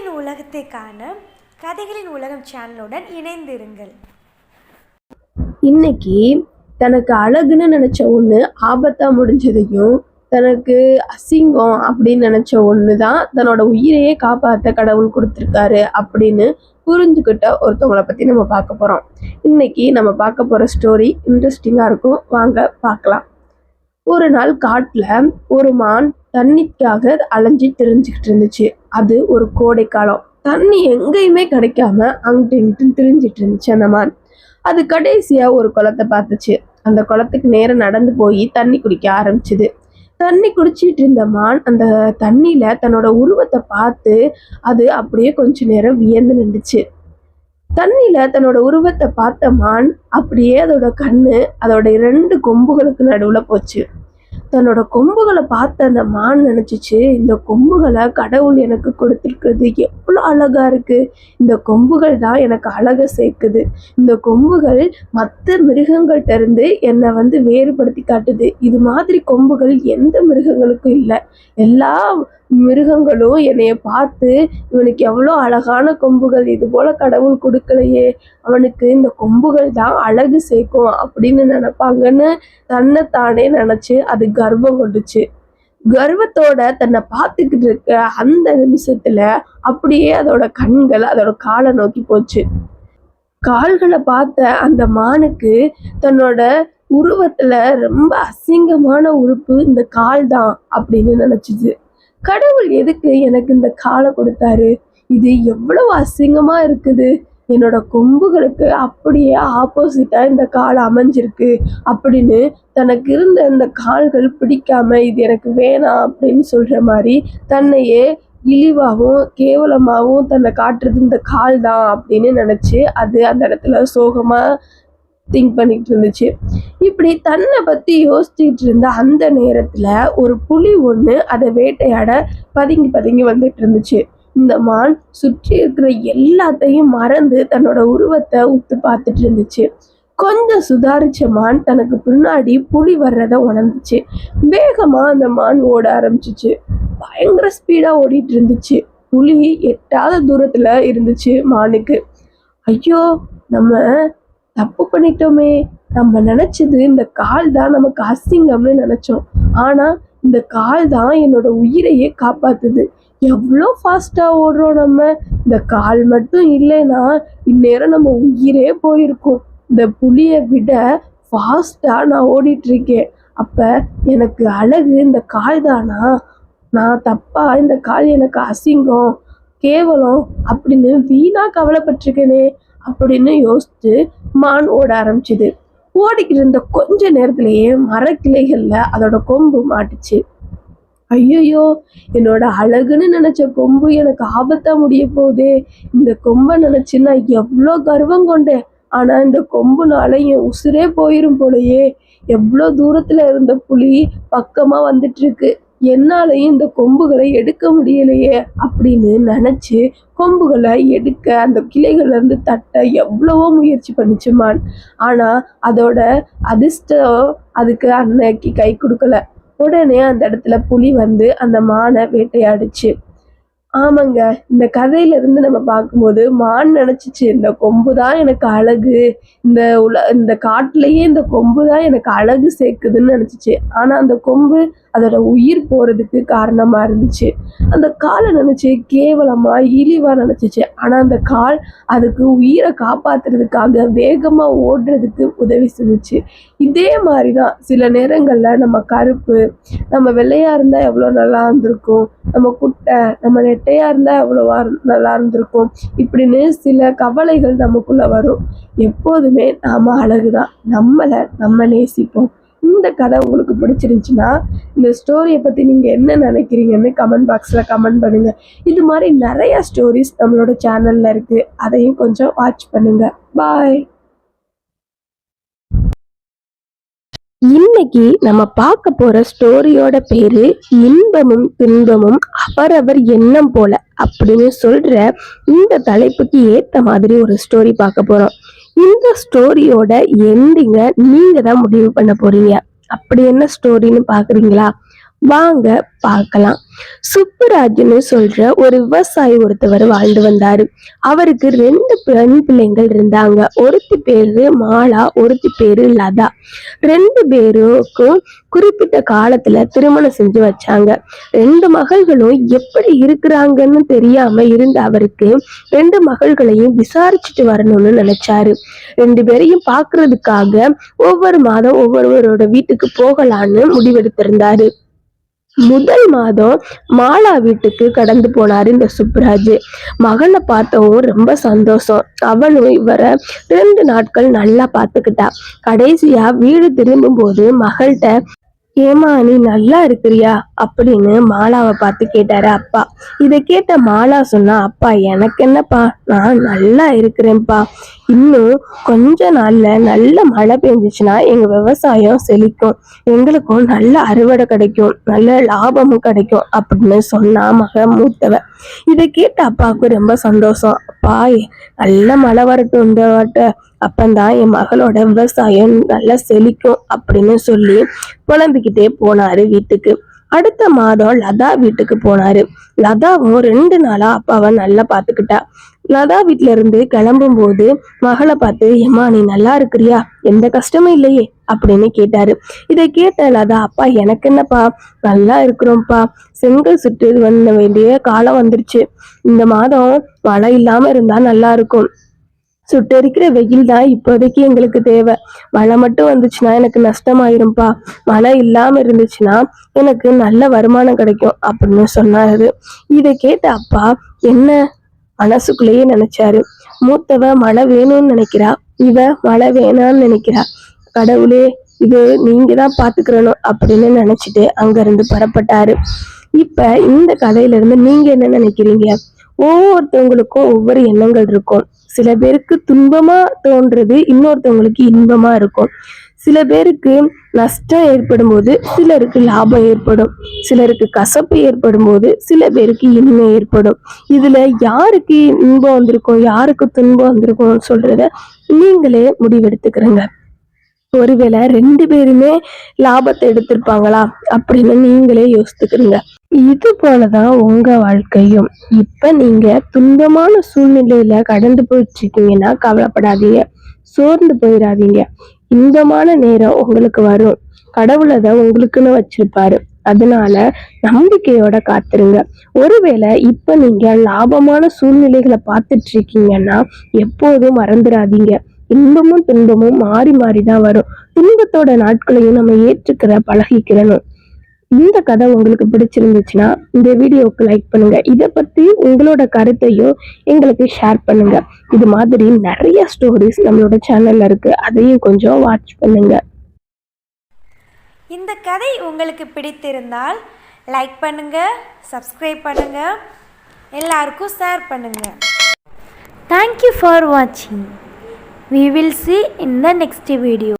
கதைகளின் உலகத்தை காண கதைகளின் உலகம் சேனலுடன் இணைந்திருங்கள். இன்னைக்கு தனக்கு அழகுன்னு நினைச்ச ஒண்ணு ஆபத்தா முடிஞ்சதையும், தனக்கு அசிங்கம் அப்படின்னு நினைச்ச ஒண்ணு தான் தன்னோட உயிரையே காப்பாத்த கடவுள் கொடுத்துருக்காரு அப்படின்னு புரிஞ்சுக்கிட்ட ஒருத்தவங்களை பத்தி நம்ம பார்க்க போறோம். இன்னைக்கு நம்ம பார்க்க போற ஸ்டோரி இன்ட்ரெஸ்டிங்கா இருக்கும். வாங்க பார்க்கலாம். ஒரு நாள் காட்டுல ஒரு மான் தண்ணிக்காக அலைஞ்சு திரிஞ்சுக்கிட்டு இருந்துச்சு. அது ஒரு கோடை காலம். தண்ணி எங்கேயுமே கிடைக்காம அங்கிட்டு இங்கிட்டு திரிஞ்சிட்டு இருந்துச்சு அந்த மான். அது கடைசியா ஒரு குளத்தை பார்த்துச்சு. அந்த குளத்துக்கு நேரம் நடந்து போய் தண்ணி குடிக்க ஆரம்பிச்சுது. தண்ணி குடிச்சிட்டு இருந்த மான் அந்த தண்ணியில தன்னோட உருவத்தை பார்த்து அது அப்படியே கொஞ்ச நேரம் வியந்து நின்றுச்சு. தண்ணியில தன்னோட உருவத்தை பார்த்த மான் அப்படியே அதோட கண்ணு அதோட 2 கொம்புகளுக்கு நடுவுல போச்சு. தன்னோட கொம்புகளை பார்த்த அந்த மான் நினைச்சிச்சு, இந்த கொம்புகளை கடவுள் எனக்கு கொடுத்திருக்கிறது எவ்வளோ அழகா இருக்கு. இந்த கொம்புகள் தான் எனக்கு அழகை சேர்க்குது. இந்த கொம்புகள் மற்ற மிருகங்கள்ட்ட இருந்து என்னை வேறுபடுத்தி காட்டுது. இது மாதிரி கொம்புகள் எந்த மிருகங்களுக்கும் இல்லை. எல்லா மிருகங்களும் என்னைய பார்த்து இவனுக்கு எவ்வளோ அழகான கொம்புகள், இது போல கடவுள் கொடுக்கலையே, அவனுக்கு இந்த கொம்புகள் தான் அழகு சேர்க்கும் அப்படின்னு நினைப்பாங்கன்னு தன்னைத்தானே நினைச்சு அது கர்வம் கொண்டுச்சு. கர்வத்தோட தன்னை பார்த்துக்கிட்டு இருக்க அந்த நிமிஷத்துல அப்படியே அதோட கண்கள் அதோட காலை நோக்கி போச்சு. கால்களை பார்த்த அந்த மானுக்கு தன்னோட உருவத்துல ரொம்ப அசிங்கமான உறுப்பு இந்த கால் தான் அப்படின்னு நினைச்சுது. கடவுள் எதுக்கு எனக்கு இந்த காலை கொடுத்தாரு? இது எவ்வளவு அசிங்கமா இருக்குது. என்னோட கொம்புகளுக்கு அப்படியே ஆப்போசிட்டா இந்த கால் அமைஞ்சிருக்கு அப்படின்னு தனக்கு இருந்த இந்த கால்கள் பிடிக்காம இது எனக்கு வேணாம் அப்படின்னு சொல்ற மாதிரி தன்னையே இழிவாகவும் கேவலமாகவும் தன்னை காட்டுறது இந்த கால் தான் அப்படின்னு நினைச்சு அது அந்த இடத்துல சோகமா திங்க் பண்ணிட்டு இருந்துச்சு. இப்படி தன்னை பத்தி யோசிச்சுட்டு இருந்த அந்த நேரத்துல ஒரு புலி ஒண்ணு அதை வேட்டையாட பதுங்கி பதுங்கி வந்துட்டு இருந்துச்சு. இந்த மான் சுற்றி இருக்கிற எல்லாத்தையும் மறந்து தன்னோட உருவத்தை உத்து பார்த்துட்டு இருந்துச்சு. கொஞ்சம் சுதாரிச்ச மான் தனக்கு பின்னாடி புலி வர்றத உணர்ந்துச்சு. வேகமா அந்த மான் ஓட ஆரம்பிச்சிச்சு. பயங்கர ஸ்பீடா ஓடிட்டு இருந்துச்சு. புலி எட்டாத தூரத்துல இருந்துச்சு மானுக்கு. ஐயோ, நம்ம தப்பு பண்ணிட்டோமே. நம்ம நினைச்சது இந்த கால் தான் நமக்கு அசிங்கம்னு நினைச்சோம். ஆனா இந்த கால் தான் என்னோட உயிரையே காப்பாத்துது. எவ்வளோ ஃபாஸ்டா ஓடுறோம் நம்ம. இந்த கால் மட்டும் இல்லைன்னா இந்நேரம் நம்ம உயிரே போயிருக்கும். இந்த புலியை விட ஃபாஸ்டா நான் ஓடிட்டு இருக்கேன். அப்ப எனக்கு அழகு இந்த கால் தானா? நான் தப்பா இந்த கால் எனக்கு அசிங்கம் கேவலம் அப்படின்னு வீணா கவலைப்பட்டிருக்கேனே அப்படின்னு யோசிச்சு மான் ஓட ஆரம்பிச்சுது. ஓடிக்கிட்டு இருந்த கொஞ்ச நேரத்திலேயே மரக்கிளைகள்ல அதோட கொம்பு மாட்டுச்சு. ஐயோ, என்னோட அழகுன்னு நினைச்ச கொம்பு எனக்கு ஆபத்தா முடிய போதே. இந்த கொம்பை நினைச்சு நான் எவ்வளோ கர்வம் கொண்டேன். ஆனா இந்த கொம்புனால என் உசுரே போயிரும் போலயே. எவ்வளோ தூரத்துல இருந்த புலி பக்கமா வந்துட்டு இருக்கு. என்னாலையும் இந்த கொம்புகளை எடுக்க முடியலையே அப்படின்னு நினைச்சு கொம்புகளை எடுக்க அந்த கிளைகள்ல இருந்து தட்ட எவ்வளவோ முயற்சி பண்ணிச்சு மான். ஆனா அதோட அதிர்ஷ்டம் அதுக்கு அன்னைக்கு கை கொடுக்கல. உடனே அந்த இடத்துல புலி அந்த மானை வேட்டையாடுச்சு. ஆமாங்க, இந்த கதையில இருந்து நம்ம பார்க்கும்போது மான் நினைச்சிச்சு இந்த கொம்பு தான் எனக்கு அழகு, இந்த காட்டுலயே இந்த கொம்பு தான் எனக்கு அழகு சேர்க்குதுன்னு நினைச்சிச்சு. ஆனா அந்த கொம்பு அதோட உயிர் போறதுக்கு காரணமா இருந்துச்சு. அந்த காலை நினைச்சு கேவலமா இழிவா நினைச்சிச்சு. ஆனா அந்த கால் அதுக்கு உயிரை காப்பாத்துறதுக்காக வேகமா ஓடுறதுக்கு உதவி செஞ்சுச்சு. இதே மாதிரிதான் சில நேரங்கள்ல நம்ம கருப்பு, நம்ம வெள்ளையா இருந்தா எவ்வளவு நல்லா இருந்திருக்கும், நம்ம குட்டை, நம்ம நெட்டையா இருந்தா எவ்வளவா நல்லா இருந்திருக்கும், இப்படின்னு சில கவலைகள் நமக்குள்ள வரும். எப்போதுமே நாம அழகுதான். நம்மளை நம்ம நேசிப்போம். இந்த கதை உங்களுக்கு பிடிச்சிருந்துச்சுன்னா இந்த ஸ்டோரியை பத்தி நீங்க என்ன நினைக்கிறீங்கன்னு கமெண்ட் பாக்ஸ்ல கமெண்ட் பண்ணுங்க. இது மாதிரி நிறைய ஸ்டோரிஸ் நம்மளோட சேனல்ல இருக்கு. அதையும் கொஞ்சம் வாட்ச் பண்ணுங்க. பாய். இன்னைக்கு நம்ம பார்க்க போற ஸ்டோரியோட பேரு இன்பமும் துன்பமும் அவரவர் எண்ணம் போல அப்படின்னு சொல்ற இந்த தலைப்புக்கு ஏத்த மாதிரி ஒரு ஸ்டோரி பார்க்க போறோம். இந்த ஸ்டோரியோட எண்டிங்க நீங்க தான் முடிவு பண்ண போறீங்க. அப்படி என்ன ஸ்டோரின்னு பாக்குறீங்களா? வாங்க பார்க்கலாம். சுப்புராஜ்னு சொல்ற ஒரு விவசாயி ஒருத்தவர் வாழ்ந்து வந்தாரு. அவருக்கு 2 பெண் பிள்ளைங்கள் இருந்தாங்க. ஒருத்தி பேரு மாலா, ஒருத்தி பேரு லதா. 2 பேருக்கும் குறிப்பிட்ட காலத்துல திருமணம் செஞ்சு வச்சாங்க. 2 மகள்களும் எப்படி இருக்கிறாங்கன்னு தெரியாம இருந்த அவருக்கு 2 மகள்களையும் விசாரிச்சுட்டு வரணும்னு நினைச்சாரு. 2 பேரையும் பாக்குறதுக்காக ஒவ்வொரு மாதம் ஒவ்வொருவரோட வீட்டுக்கு போகலான்னு முடிவெடுத்திருந்தாரு. முதல் மாதம் மாலா வீட்டுக்கு கடந்து போனாரு இந்த சுப்புராஜ். மகளை பார்த்தவும் ரொம்ப சந்தோஷம். அவளும் இவரை 2 நாட்கள் நல்லா பார்த்துக்கிட்டா. கடைசியா வீடு திரும்பும் போது மகள்கிட்ட, ஏமா நீ நல்லா இருக்கிறியா அப்படின்னு மாலாவை பார்த்து கேட்டாரு அப்பா. இதை கேட்ட மாலா சொன்னா, அப்பா எனக்கு என்னப்பா, நான் நல்லா இருக்கிறேன்ப்பா. இன்னும் கொஞ்ச நாள்ல நல்ல மழை பெஞ்சிச்சுன்னா எங்க விவசாயம் செழிக்கும், எங்களுக்கும் நல்ல அறுவடை கிடைக்கும், நல்ல லாபமும் கிடைக்கும் அப்படின்னு சொன்னா மூத்தவ. இதை கேட்ட அப்பாவுக்கு ரொம்ப சந்தோஷம். அப்பா நல்ல மழை வரட்டும் இந்த வாட்ட, அப்பந்தான் என் மகளோட விவசாயம் நல்லா செழிக்கும் அப்படின்னு சொல்லி புலம்பிக்கிட்டே போனாரு வீட்டுக்கு. அடுத்த மாதம் லதா வீட்டுக்கு போனாரு. லதாவும் 2 நாளா அப்பாவை நல்லா பாத்துக்கிட்டா. லதா வீட்டுல இருந்து கிளம்பும் போது மகளை பார்த்து, ஏமா நீ நல்லா இருக்கிறியா, எந்த கஷ்டமும் இல்லையே அப்படின்னு கேட்டாரு. இதை கேட்ட லதா, அப்பா எனக்கு என்னப்பா, நல்லா இருக்கிறோம்ப்பா. செங்கல் சுட்டு பண்ண வேண்டிய காலம் வந்துருச்சு. இந்த மாதம் மழை இல்லாம இருந்தா நல்லா இருக்கும். சுட்டெரிக்கிற வெயில் தான் இப்போதைக்கு எங்களுக்கு தேவை. மழை மட்டும் வந்துச்சுன்னா எனக்கு நஷ்டமாயிரும்பா. மழை இல்லாம இருந்துச்சுன்னா எனக்கு நல்ல வருமானம் கிடைக்கும் அப்படின்னு சொன்னாரு. இதை கேட்ட அப்பா என்ன மனசுக்குள்ளேயே நினைச்சாரு, மூத்தவ மழை வேணும்னு நினைக்கிறா, இவ மழை வேணான்னு நினைக்கிறா. கடவுளே, இது நீங்க தான் பாத்துக்கிறணும் அப்படின்னு நினைச்சிட்டு அங்க இருந்து புறப்பட்டாரு. இப்ப இந்த கதையில இருந்து நீங்க என்ன நினைக்கிறீங்க? ஒவ்வொருத்தவங்களுக்கும் ஒவ்வொரு எண்ணங்கள் இருக்கும். சில பேருக்கு துன்பமா தோன்றது இன்னொருத்தவங்களுக்கு இன்பமா இருக்கும். சில பேருக்கு நஷ்டம் ஏற்படும் போது சிலருக்கு லாபம் ஏற்படும். சிலருக்கு கசப்பு ஏற்படும் போது சில பேருக்கு இனிமை ஏற்படும். இதுல யாருக்கு இன்பம் வந்திருக்கும், யாருக்கு துன்பம் வந்திருக்கும் சொல்றத நீங்களே முடிவெடுத்துக்கிறங்க. ஒருவேளை 2 பேருமே லாபத்தை எடுத்திருப்பாங்களா அப்படின்னு நீங்களே யோசித்துக்கிறீங்க. இது போலதான் உங்க வாழ்க்கையும். இப்ப நீங்க துன்பமான சூழ்நிலையில கடந்து போயிட்டு இருக்கீங்கன்னா கவலைப்படாதீங்க, சோர்ந்து போயிடாதீங்க. இன்பமான நேரம் உங்களுக்கு வரும். கடவுள் அதை உங்களுக்குன்னு வச்சிருப்பாரு. அதனால நம்பிக்கையோட காத்துருங்க. ஒருவேளை இப்ப நீங்க லாபமான சூழ்நிலைகளை பார்த்துட்டு இருக்கீங்கன்னா எப்போதும் மறந்துடாதீங்க, இன்பமும் துன்பமும் மாறி மாறிதான் வரும். துன்பத்தோட நாட்களையும் நம்ம ஏற்றுக்கிற பழகிக்கிறணும். இந்த கதை உங்களுக்கு பிடிச்சிருந்துச்சுன்னா இந்த வீடியோவுக்கு லைக் பண்ணுங்க. இதை பத்தி உங்களோட கருத்தையும் எங்களுக்கு ஷேர் பண்ணுங்க. இது மாதிரி நிறைய ஸ்டோரிஸ் நம்மளோட சேனல்ல இருக்கு, அதையும் கொஞ்சம் வாட்ச் பண்ணுங்க. இந்த கதை உங்களுக்கு பிடித்திருந்தால் லைக் பண்ணுங்க, சப்ஸ்கிரைப் பண்ணுங்க, எல்லாருக்கும் ஷேர் பண்ணுங்க. Thank you for watching. We will see in the next video.